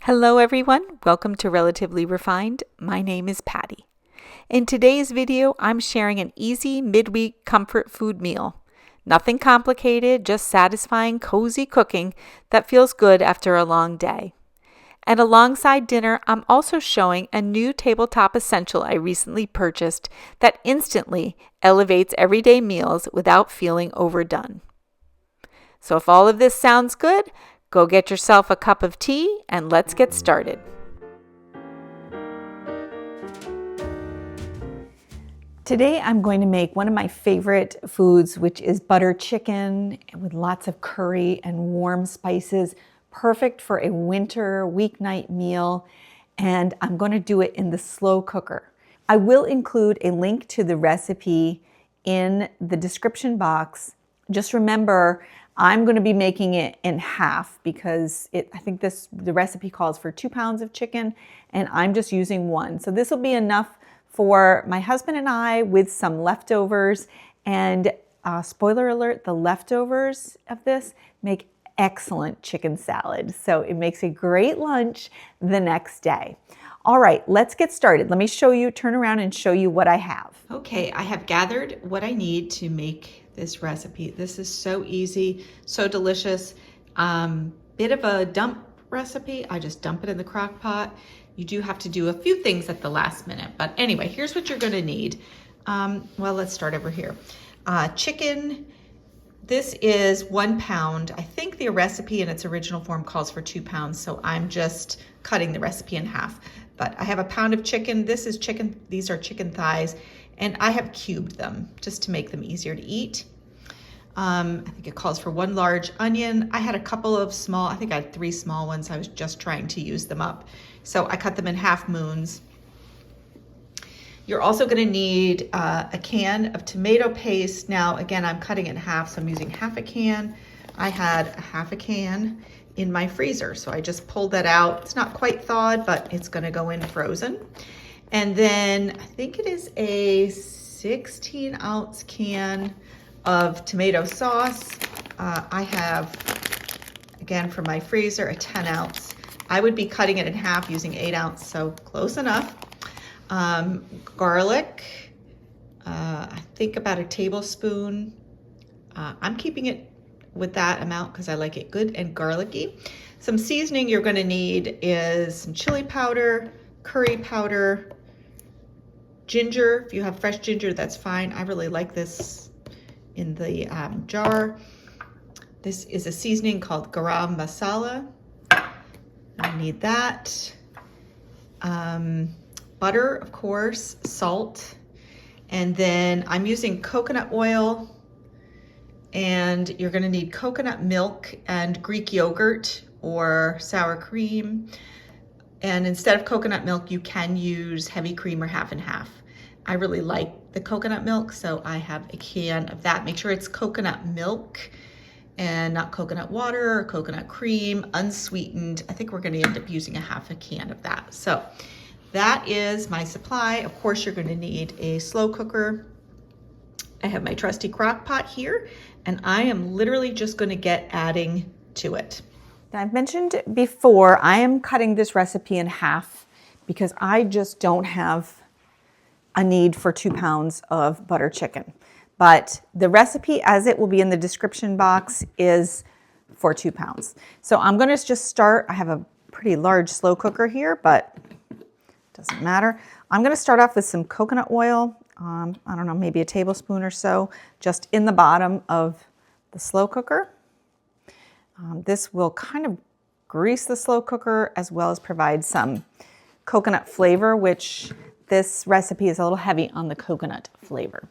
Hello everyone, welcome to Relatively Refined. My name is Patty. In today's video, I'm sharing an easy midweek comfort food meal. Nothing complicated, just satisfying, cozy cooking that feels good after a long day. And alongside dinner, I'm also showing a new tabletop essential I recently purchased that instantly elevates everyday meals without feeling overdone. So if all of this sounds good, go get yourself a cup of tea and let's get started. Today I'm going to make one of my favorite foods, which is butter chicken with lots of curry and warm spices, perfect for a winter weeknight meal, and I'm going to do it in the slow cooker. I will include a link to the recipe in the description box. Just remember, I'm going to be making it in half because I think the recipe calls for 2 pounds of chicken and I'm just using 1. So this will be enough for my husband and I with some leftovers. And spoiler alert, the leftovers of this make excellent chicken salad. So it makes a great lunch the next day. All right, let's get started. Let me turn around and show you what I have. Okay, I have gathered what I need to make this recipe. This is so easy, so delicious. Bit of a dump recipe. I just dump it in the crock pot. You do have to do a few things at the last minute, but anyway, here's what you're gonna need. Well, let's start over here. Chicken, this is 1 pound. I think the recipe in its original form calls for 2 pounds, so I'm just cutting the recipe in half. But I have a pound of chicken. This is chicken, these are chicken thighs, and I have cubed them just to make them easier to eat. I think it calls for 1 large onion. I had a couple of small, I think I had 3 small ones. I was just trying to use them up. So I cut them in half moons. You're also gonna need a can of tomato paste. Now, again, I'm cutting it in half, so I'm using half a can. I had a half a can in my freezer, so I just pulled that out. It's not quite thawed, but it's gonna go in frozen. And then I think it is a 16-ounce can of tomato sauce. I have, again, from my freezer, a 10-ounce. I would be cutting it in half using 8-ounce, so close enough. Garlic, I think about a tablespoon. I'm keeping it with that amount because I like it good and garlicky. Some seasoning you're gonna need is some chili powder, curry powder, ginger. If you have fresh ginger, that's fine. I really like this in the jar. This is a seasoning called garam masala. I need that. Butter, of course, salt, and then I'm using coconut oil, and you're gonna need coconut milk and Greek yogurt or sour cream. And instead of coconut milk, you can use heavy cream or half and half. I really like the coconut milk, so I have a can of that. Make sure it's coconut milk and not coconut water or coconut cream, unsweetened. I think we're gonna end up using a half a can of that. So that is my supply. Of course, you're gonna need a slow cooker. I have my trusty crock pot here, and I am literally just gonna get adding to it. I've mentioned before, I am cutting this recipe in half because I just don't have a need for 2 pounds of butter chicken. But the recipe, as it will be in the description box, is for 2 pounds. So I'm gonna just start. I have a pretty large slow cooker here, but it doesn't matter. I'm gonna start off with some coconut oil. I don't know, maybe a tablespoon or so, just in the bottom of the slow cooker. This will kind of grease the slow cooker as well as provide some coconut flavor, which this recipe is a little heavy on the coconut flavor.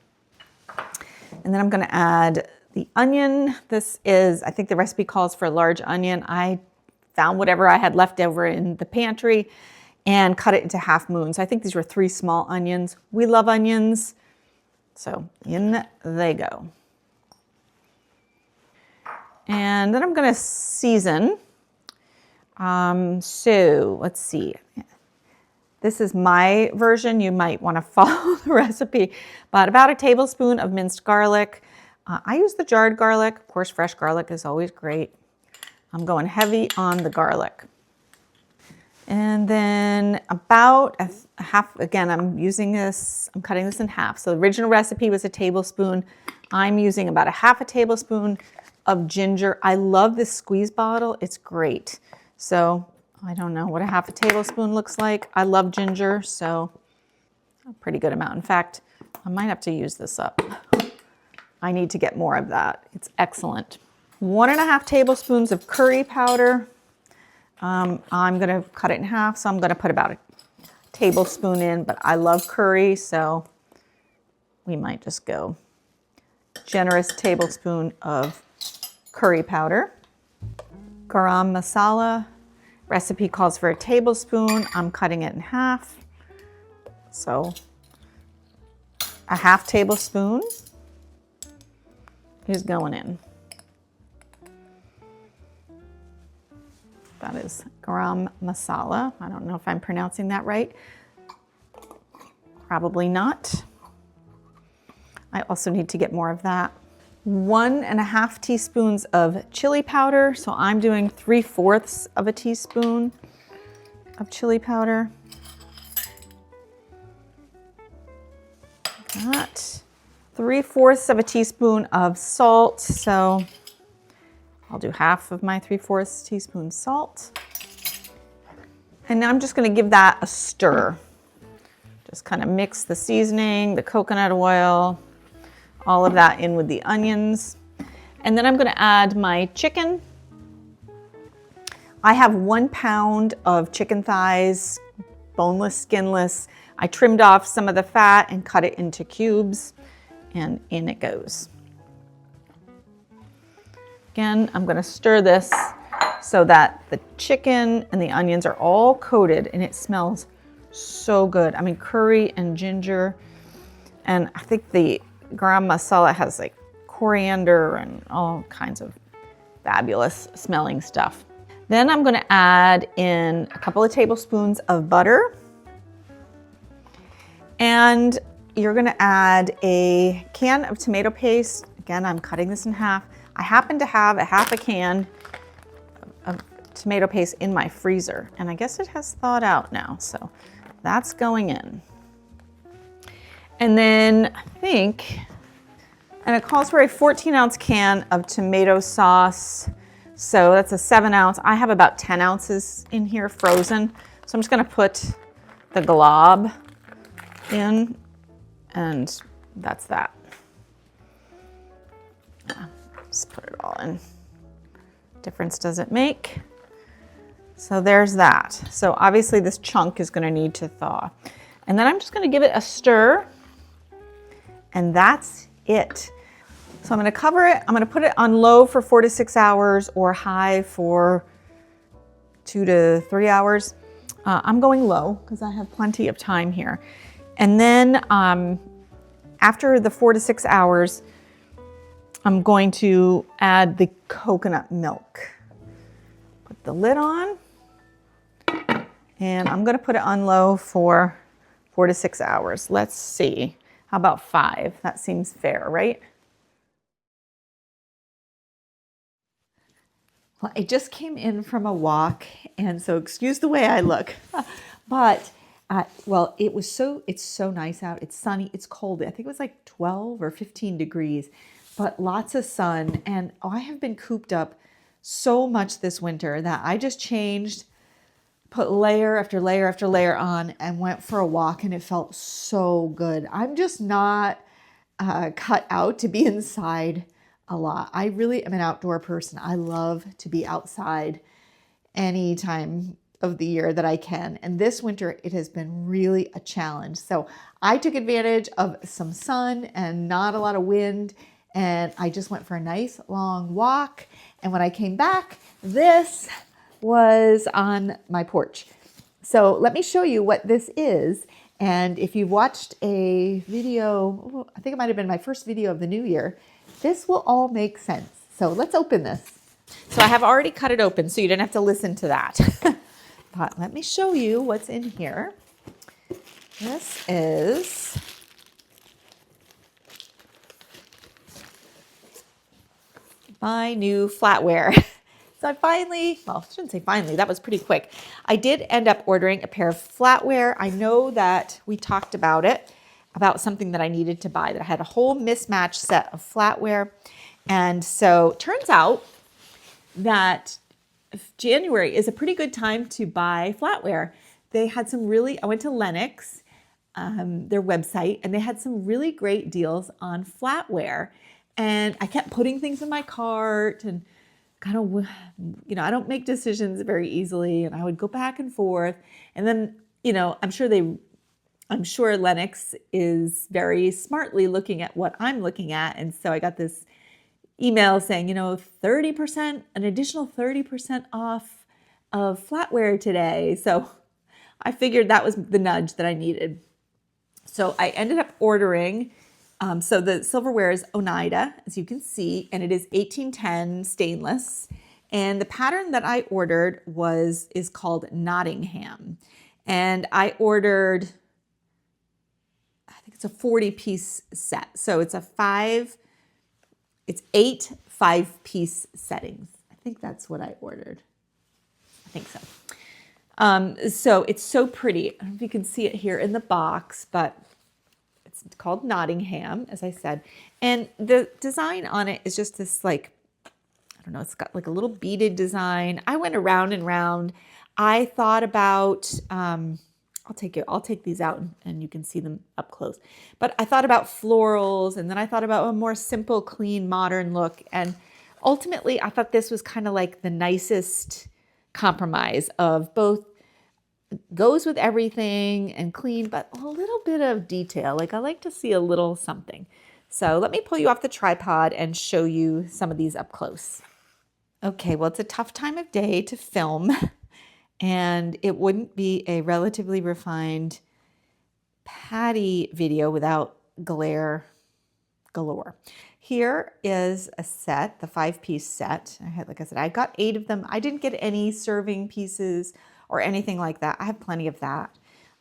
And then I'm gonna add the onion. This is, I think the recipe calls for a large onion. I found whatever I had left over in the pantry and cut it into half moons. I think these were 3 small onions. We love onions, so in they go. And then I'm gonna season. So let's see. This is my version. You might wanna follow the recipe, but about a tablespoon of minced garlic. I use the jarred garlic. Of course, fresh garlic is always great. I'm going heavy on the garlic. And then about a half, again, I'm cutting this in half. So the original recipe was a tablespoon. I'm using about a half a tablespoon of ginger. I love this squeeze bottle. It's great. So I don't know what a half a tablespoon looks like. I love ginger, so a pretty good amount. In fact, I might have to use this up. I need to get more of that. It's excellent. 1.5 tablespoons of curry powder. I'm going to cut it in half, so I'm going to put about a tablespoon in, but I love curry, so we might just go generous tablespoon of curry powder. Garam masala, recipe calls for a tablespoon. I'm cutting it in half, so a half tablespoon is going in. That is garam masala. I don't know if I'm pronouncing that right. Probably not. I also need to get more of that. 1.5 teaspoons of chili powder. So I'm doing 3/4 of a teaspoon of chili powder. That. 3/4 of a teaspoon of salt. So I'll do half of my 3/4 teaspoon salt. And now I'm just going to give that a stir. Just kind of mix the seasoning, the coconut oil, all of that in with the onions. And then I'm going to add my chicken. I have 1 pound of chicken thighs, boneless, skinless. I trimmed off some of the fat and cut it into cubes, and in it goes. Again, I'm going to stir this so that the chicken and the onions are all coated, and it smells so good. I mean, curry and ginger, and I think the garam masala has like coriander and all kinds of fabulous smelling stuff. Then I'm going to add in a couple of tablespoons of butter, and you're going to add a can of tomato paste. Again, I'm cutting this in half. I happen to have a half a can of tomato paste in my freezer, and I guess it has thawed out now, so that's going in. And then I think, and it calls for a 14-ounce can of tomato sauce, so that's a 7-ounce. I have about 10 ounces in here frozen, so I'm just going to put the glob in, and that's that. Just put it all in. Difference does it make? So there's that. So obviously this chunk is going to need to thaw. And then I'm just going to give it a stir, and that's it. So I'm going to cover it. I'm going to put it on low for 4 to 6 hours or high for 2 to 3 hours. I'm going low because I have plenty of time here. And then after the 4 to 6 hours, I'm going to add the coconut milk. Put the lid on, and I'm going to put it on low for 4 to 6 hours. Let's see. How about 5? That seems fair, right? Well, I just came in from a walk, and so excuse the way I look, but well, it's so nice out. It's sunny. It's cold. I think it was like 12 or 15 degrees. But lots of sun, and I have been cooped up so much this winter that I just changed, put layer after layer after layer on, and went for a walk, and it felt so good. I'm just not cut out to be inside a lot. I really am an outdoor person. I love to be outside any time of the year that I can. And this winter, it has been really a challenge. So I took advantage of some sun and not a lot of wind, and I just went for a nice long walk. And when I came back, this was on my porch. So let me show you what this is. And if you've watched a video, I think it might have been my first video of the new year, this will all make sense. So let's open this. So I have already cut it open, so you didn't have to listen to that. But let me show you what's in here. This is my new flatware. I finally, well, I shouldn't say finally, that was pretty quick. I did end up ordering a pair of flatware. I know that we talked about it, about something that I needed to buy, that I had a whole mismatched set of flatware. And so turns out that January is a pretty good time to buy flatware. They had some really, I went to Lennox, their website, and they had some really great deals on flatware. And I kept putting things in my cart and kind of, I don't make decisions very easily. And I would go back and forth. And then, I'm sure Lennox is very smartly looking at what I'm looking at. And so I got this email saying, 30%, an additional 30% off of flatware today. So I figured that was the nudge that I needed. So I ended up ordering, so the silverware is Oneida, as you can see, and it is 1810 stainless. And the pattern that I ordered is called Nottingham. And I ordered, I think it's a 40-piece set. So it's it's 8 5-piece settings. I think that's what I ordered. I think so. So it's so pretty. I don't know if you can see it here in the box, but it's called Nottingham, as I said. And the design on it is just this it's got like a little beaded design. I went around and round. I thought about, I'll take these out and you can see them up close. But I thought about florals, and then I thought about a more simple, clean, modern look. And ultimately, I thought this was kind of like the nicest compromise of both goes with everything and clean, but a little bit of detail. Like I like to see a little something. So let me pull you off the tripod and show you some of these up close. Okay, well, it's a tough time of day to film, and it wouldn't be a relatively refined patty video without glare galore. Here is a set, the 5-piece set. Like I said, I got 8 of them. I didn't get any serving pieces or anything like that. I have plenty of that.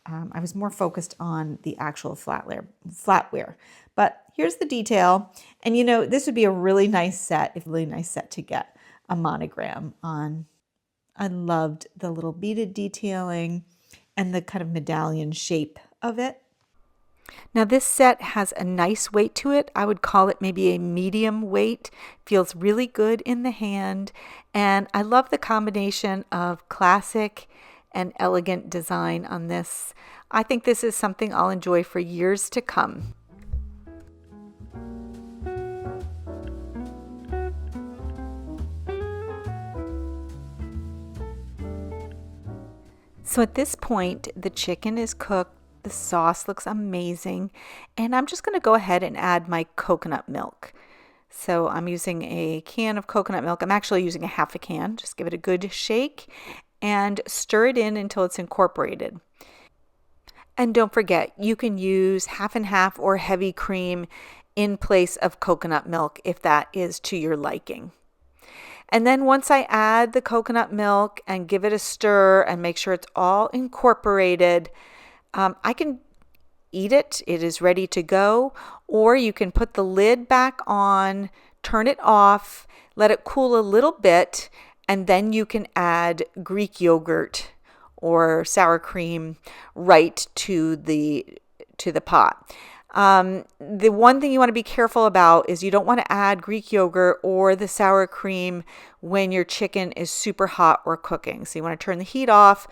I was more focused on the actual flatware. But here's the detail. And this would be a really nice set to get a monogram on. I loved the little beaded detailing and the kind of medallion shape of it. Now this set has a nice weight to it. I would call it maybe a medium weight. Feels really good in the hand. And I love the combination of classic and elegant design on this. I think this is something I'll enjoy for years to come. So at this point, the chicken is cooked. The sauce looks amazing, and I'm just going to go ahead and add my coconut milk. So I'm using a can of coconut milk. I'm actually using a half a can. Just give it a good shake and stir it in until it's incorporated. And don't forget, you can use half and half or heavy cream in place of coconut milk if that is to your liking. And then once I add the coconut milk and give it a stir and make sure it's all incorporated, I can eat it. It is ready to go. Or you can put the lid back on, turn it off, let it cool a little bit, and then you can add Greek yogurt or sour cream right to the pot. The one thing you want to be careful about is you don't want to add Greek yogurt or the sour cream when your chicken is super hot or cooking. So you want to turn the heat off,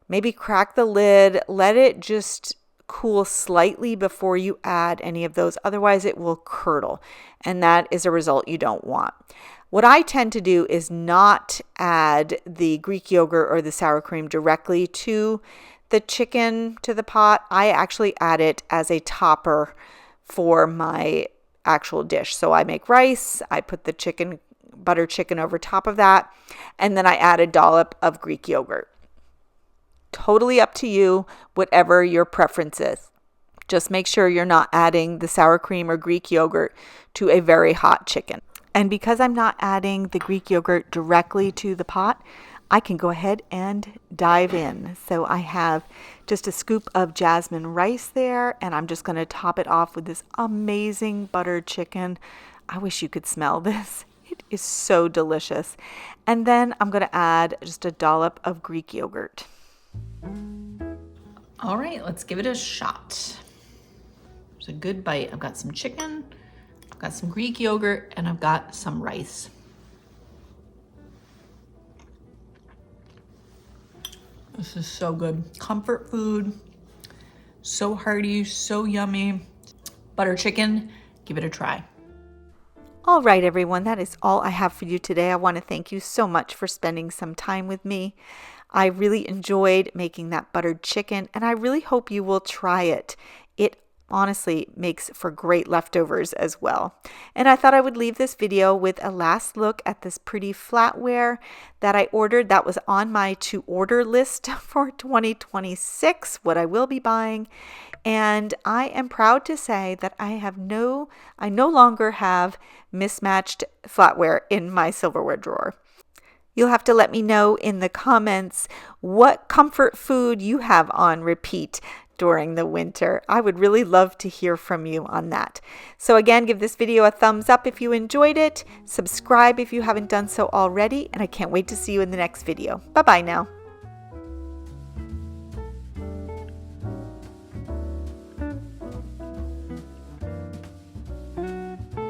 maybe crack the lid, let it just cool slightly before you add any of those. Otherwise it will curdle, and that is a result you don't want. What I tend to do is not add the Greek yogurt or the sour cream directly to the chicken to the pot. I actually add it as a topper for my actual dish. So I make rice, I put the butter chicken over top of that, and then I add a dollop of Greek yogurt. Totally up to you, whatever your preference is. Just make sure you're not adding the sour cream or Greek yogurt to a very hot chicken. And because I'm not adding the Greek yogurt directly to the pot, I can go ahead and dive in. So I have just a scoop of jasmine rice there, and I'm just going to top it off with this amazing buttered chicken. I wish you could smell this. It is so delicious. And then I'm going to add just a dollop of Greek yogurt. All right, let's give it a shot. It's a good bite. I've got some chicken, I've got some Greek yogurt, and I've got some rice. This is so good. Comfort food, so hearty, so yummy. Butter chicken, give it a try. All right, everyone, that is all I have for you today. I want to thank you so much for spending some time with me. I really enjoyed making that buttered chicken, and I really hope you will try it. It honestly makes for great leftovers as well. And I thought I would leave this video with a last look at this pretty flatware that I ordered. That was on my to-order list for 2026, what I will be buying. And I am proud to say that I no longer have mismatched flatware in my silverware drawer. You'll have to let me know in the comments what comfort food you have on repeat during the winter. I would really love to hear from you on that. So again, give this video a thumbs up if you enjoyed it. Subscribe if you haven't done so already, and I can't wait to see you in the next video. Bye-bye now.